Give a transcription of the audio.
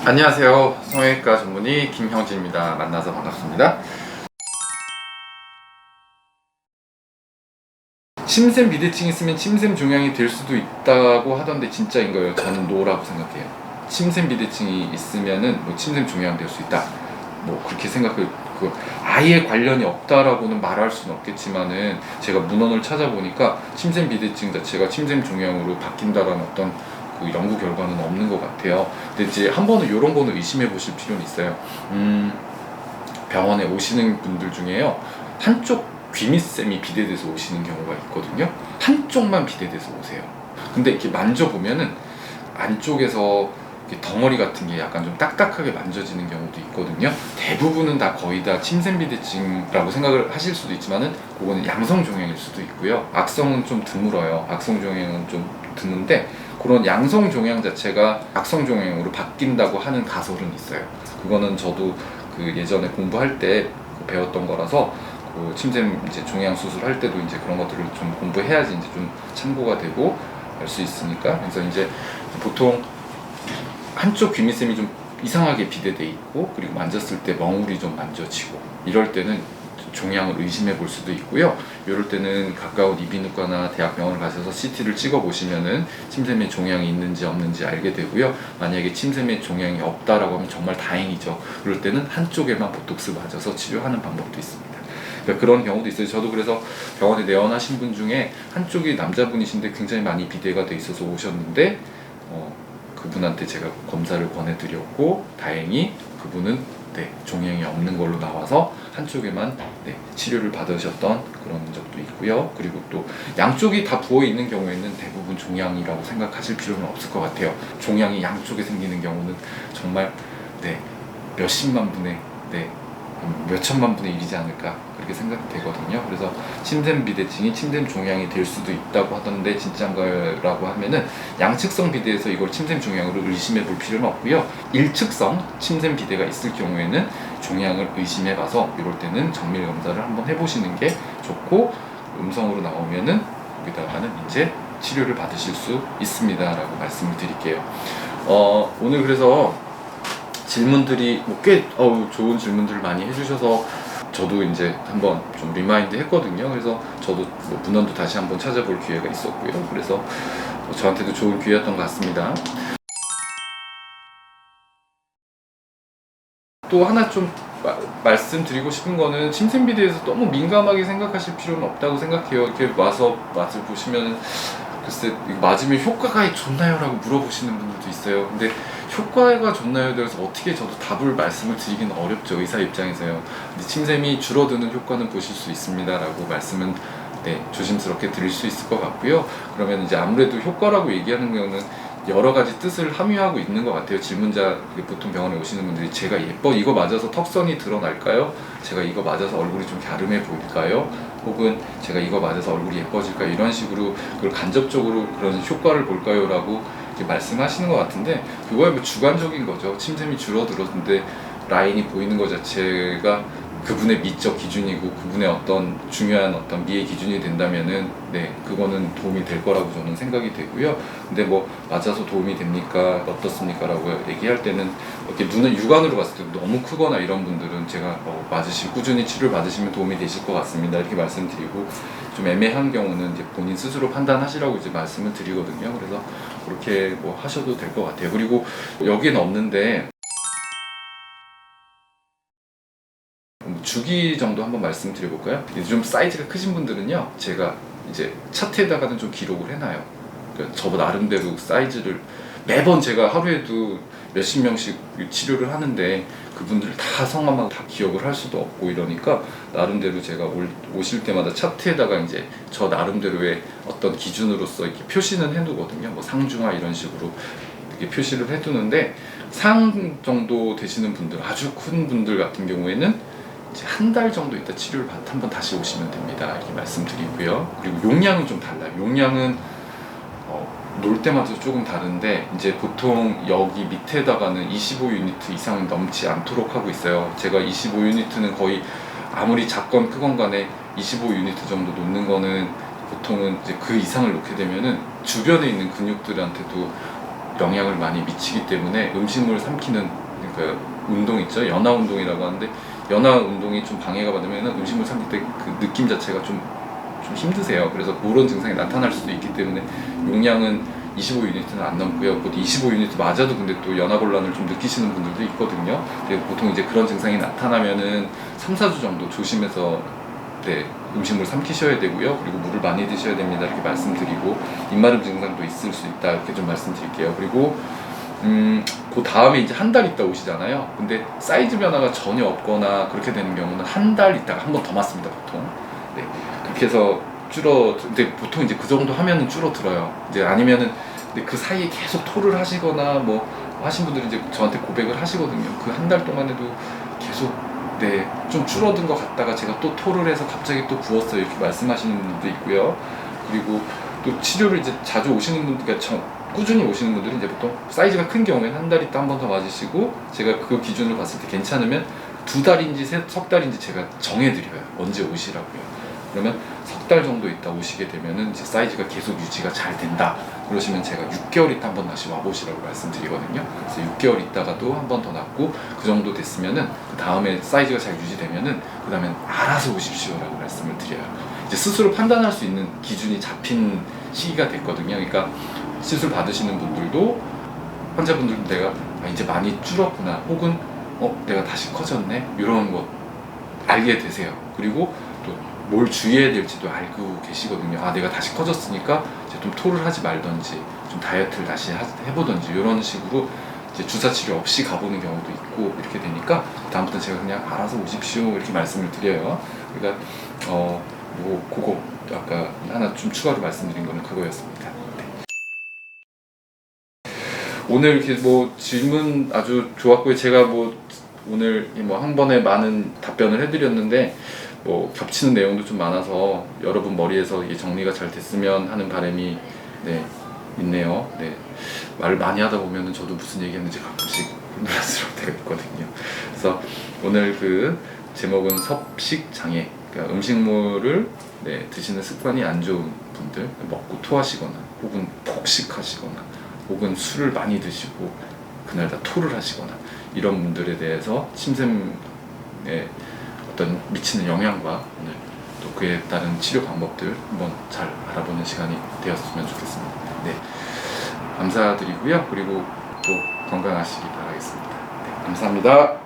안녕하세요. 성형외과 전문의 김형진입니다. 만나서 반갑습니다. 침샘 비대증이 있으면 침샘 종양이 될 수도 있다고 하던데 진짜인 거예요? 저는 노라고 생각해요. 침샘 비대증이 있으면은 뭐 침샘 종양 될 수 있다. 뭐 그렇게 생각을 아예 관련이 없다라고는 말할 수는 없겠지만은 제가 문헌을 찾아보니까 침샘 비대증 자체가 침샘 종양으로 바뀐다라는 어떤 그 연구 결과는 없는 것 같아요. 근데 이제 한 번은 이런 거는 의심해 보실 필요는 있어요. 병원에 오시는 분들 중에요, 한쪽 귀밑샘이 비대돼서 오시는 경우가 있거든요. 한쪽만 비대돼서 오세요. 근데 이렇게 만져보면은 안쪽에서 덩어리 같은 게 약간 좀 딱딱하게 만져지는 경우도 있거든요. 대부분은 다 거의 다 침샘 비대증이라고 생각을 하실 수도 있지만은 그거는 양성 종양일 수도 있고요. 악성은 좀 드물어요. 악성 종양은 좀 드문데 그런 양성 종양 자체가 악성 종양으로 바뀐다고 하는 가설은 있어요. 그거는 저도 그 예전에 공부할 때 배웠던 거라서 그 침샘 이제 종양 수술할 때도 이제 그런 것들을 좀 공부해야지 이제 좀 참고가 되고 알 수 있으니까. 그래서 이제 보통 한쪽 귀밑샘이 좀 이상하게 비대돼 있고 그리고 만졌을 때 멍울이 좀 만져지고 이럴 때는 종양을 의심해 볼 수도 있고요. 이럴 때는 가까운 이비인후과나 대학병원을 가셔서 CT를 찍어 보시면은 침샘에 종양이 있는지 없는지 알게 되고요. 만약에 침샘에 종양이 없다라고 하면 정말 다행이죠. 그럴 때는 한쪽에만 보톡스 맞아서 치료하는 방법도 있습니다. 그러니까 그런 경우도 있어요. 저도 그래서 병원에 내원하신 분 중에 한쪽이 남자분이신데 굉장히 많이 비대가 돼 있어서 오셨는데 그분한테 제가 검사를 권해드렸고 다행히 그분은 종양이 없는 걸로 나와서 한쪽에만 치료를 받으셨던 그런 적도 있고요. 그리고 또 양쪽이 다 부어 있는 경우에는 대부분 종양이라고 생각하실 필요는 없을 것 같아요. 종양이 양쪽에 생기는 경우는 정말 몇십만 분의 몇천만 분의 일이지 않을까 그렇게 생각되거든요. 그래서 침샘 비대증이 침샘 종양이 될 수도 있다고 하던데 진짜인가요라고 하면은 양측성 비대에서 이걸 침샘 종양으로 의심해 볼 필요는 없고요. 일측성 침샘 비대가 있을 경우에는 종양을 의심해 봐서 이럴 때는 정밀 검사를 한번 해보시는 게 좋고 음성으로 나오면은 거기다가는 이제 치료를 받으실 수 있습니다라고 말씀을 드릴게요. 오늘 그래서 질문들이 꽤 좋은 질문들을 많이 해주셔서 저도 이제 한번 좀 리마인드 했거든요. 그래서 저도 문헌도 다시 한번 찾아볼 기회가 있었고요. 그래서 저한테도 좋은 기회였던 것 같습니다. 또 하나 좀 말씀드리고 싶은 거는 침샘 비대에서 너무 민감하게 생각하실 필요는 없다고 생각해요. 이렇게 와서 맛을 보시면 글쎄 이거 맞으면 효과가 좋나요? 라고 물어보시는 분들도 있어요. 근데 효과가 좋나요에 대해서 어떻게 저도 답을 말씀을 드리기는 어렵죠, 의사 입장에서요. 근데 침샘이 줄어드는 효과는 보실 수 있습니다 라고 말씀은 조심스럽게 드릴 수 있을 것 같고요. 그러면 이제 아무래도 효과라고 얘기하는 경우는 여러 가지 뜻을 함유하고 있는 것 같아요. 질문자 보통 병원에 오시는 분들이 제가 이거 맞아서 턱선이 드러날까요? 제가 이거 맞아서 얼굴이 좀 갸름해 보일까요? 혹은 제가 이거 맞아서 얼굴이 예뻐질까요? 이런 식으로 그걸 간접적으로 그런 효과를 볼까요? 라고 이렇게 말씀하시는 것 같은데 그거야 뭐 주관적인 거죠. 침샘이 줄어들었는데 라인이 보이는 것 자체가 그분의 미적 기준이고 그분의 어떤 중요한 어떤 미의 기준이 된다면은 그거는 도움이 될 거라고 저는 생각이 되고요. 근데 뭐 맞아서 도움이 됩니까? 어떻습니까? 라고 얘기할 때는 이렇게 눈을 육안으로 봤을 때 너무 크거나 이런 분들은 제가 꾸준히 치료를 받으시면 도움이 되실 것 같습니다. 이렇게 말씀드리고 좀 애매한 경우는 이제 본인 스스로 판단하시라고 이제 말씀을 드리거든요. 그래서 그렇게 하셔도 될 것 같아요. 그리고 여기는 없는데 주기 정도 한번 말씀드려볼까요? 좀 사이즈가 크신 분들은요, 제가 이제 차트에다가는 좀 기록을 해놔요. 그러니까 저 나름대로 사이즈를 매번 제가 하루에도 몇십 명씩 치료를 하는데 그분들 다 성함하고 다 기억을 할 수도 없고 이러니까 나름대로 제가 오실 때마다 차트에다가 이제 저 나름대로의 어떤 기준으로서 이렇게 표시는 해두거든요. 뭐 상중하 이런 식으로 이렇게 표시를 해두는데 상 정도 되시는 분들, 아주 큰 분들 같은 경우에는 한 달 정도 있다 치료를 한번 다시 오시면 됩니다. 이렇게 말씀드리고요. 그리고 용량은 좀 달라요. 용량은 놀 때마다 조금 다른데 이제 보통 여기 밑에다가는 25유니트 이상 넘지 않도록 하고 있어요. 제가 25유니트는 거의 아무리 작건 크건 간에 25유니트 정도 놓는 거는 보통은 이제 그 이상을 놓게 되면은 주변에 있는 근육들한테도 영향을 많이 미치기 때문에 음식물 삼키는 그러니까 운동 있죠. 연화 운동이라고 하는데 연화 운동이 좀 방해가 받으면 음식물 삼킬 때 그 느낌 자체가 좀 힘드세요. 그래서 그런 증상이 나타날 수도 있기 때문에 용량은 25유니트는 안 넘고요. 곧 25유니트 맞아도 근데 또 연화곤란을 좀 느끼시는 분들도 있거든요. 보통 이제 그런 증상이 나타나면은 3, 4주 정도 조심해서 음식물 삼키셔야 되고요. 그리고 물을 많이 드셔야 됩니다. 이렇게 말씀드리고 입마름 증상도 있을 수 있다. 이렇게 좀 말씀드릴게요. 그리고 그 다음에 이제 한 달 있다 오시잖아요. 근데 사이즈 변화가 전혀 없거나 그렇게 되는 경우는 한 달 있다가 한 번 더 맞습니다. 보통. 그렇게 해서 근데 보통 이제 그 정도 하면은 줄어들어요. 이제 아니면은 근데 그 사이에 계속 토를 하시거나 뭐 하신 분들은 이제 저한테 고백을 하시거든요. 그 한 달 동안에도 계속 좀 줄어든 것 같다가 제가 또 토를 해서 갑자기 또 부었어요. 이렇게 말씀하시는 분들도 있고요. 그리고 또 치료를 이제 자주 오시는 분들, 그러니까 꾸준히 오시는 분들은 이제 보통 사이즈가 큰 경우에는 한 달 있다 한 번 더 맞으시고 제가 그 기준을 봤을 때 괜찮으면 2달인지 석 달인지 제가 정해드려요. 언제 오시라고요. 그러면 석 달 정도 있다 오시게 되면은 이제 사이즈가 계속 유지가 잘 된다. 그러시면 제가 6개월 있다 한 번 다시 와보시라고 말씀드리거든요. 그래서 6개월 있다가도 한 번 더 낫고 그 정도 됐으면은 그 다음에 사이즈가 잘 유지되면은 그 다음엔 알아서 오십시오라고 말씀을 드려요. 이제 스스로 판단할 수 있는 기준이 잡힌 시기가 됐거든요. 그러니까 시술 받으시는 분들도 환자분들도 내가 이제 많이 줄었구나 혹은 내가 다시 커졌네 이런 거 알게 되세요. 그리고 또 뭘 주의해야 될지도 알고 계시거든요. 내가 다시 커졌으니까 이제 좀 토를 하지 말던지 좀 다이어트를 다시 해보던지 이런 식으로 이제 주사 치료 없이 가보는 경우도 있고 이렇게 되니까 다음부터 제가 그냥 알아서 오십시오 이렇게 말씀을 드려요. 그러니까 뭐 그거 아까 하나 좀 추가로 말씀드린 거는 그거였습니다. 오늘 이렇게 뭐 질문 아주 좋았고요. 제가 뭐 오늘 뭐 한 번에 많은 답변을 해드렸는데 뭐 겹치는 내용도 좀 많아서 여러분 머리에서 이게 정리가 잘 됐으면 하는 바람이 있네요. 말을 많이 하다 보면은 저도 무슨 얘기했는지 가끔씩 혼란스러울 때가 있거든요. 그래서 오늘 그 제목은 섭식 장애, 그러니까 음식물을 드시는 습관이 안 좋은 분들, 먹고 토하시거나 혹은 폭식하시거나 혹은 술을 많이 드시고 그날 다 토를 하시거나 이런 분들에 대해서 침샘에 어떤 미치는 영향과 오늘 또 그에 따른 치료 방법들 한번 잘 알아보는 시간이 되었으면 좋겠습니다. 감사드리고요. 그리고 또 건강하시기 바라겠습니다. 감사합니다.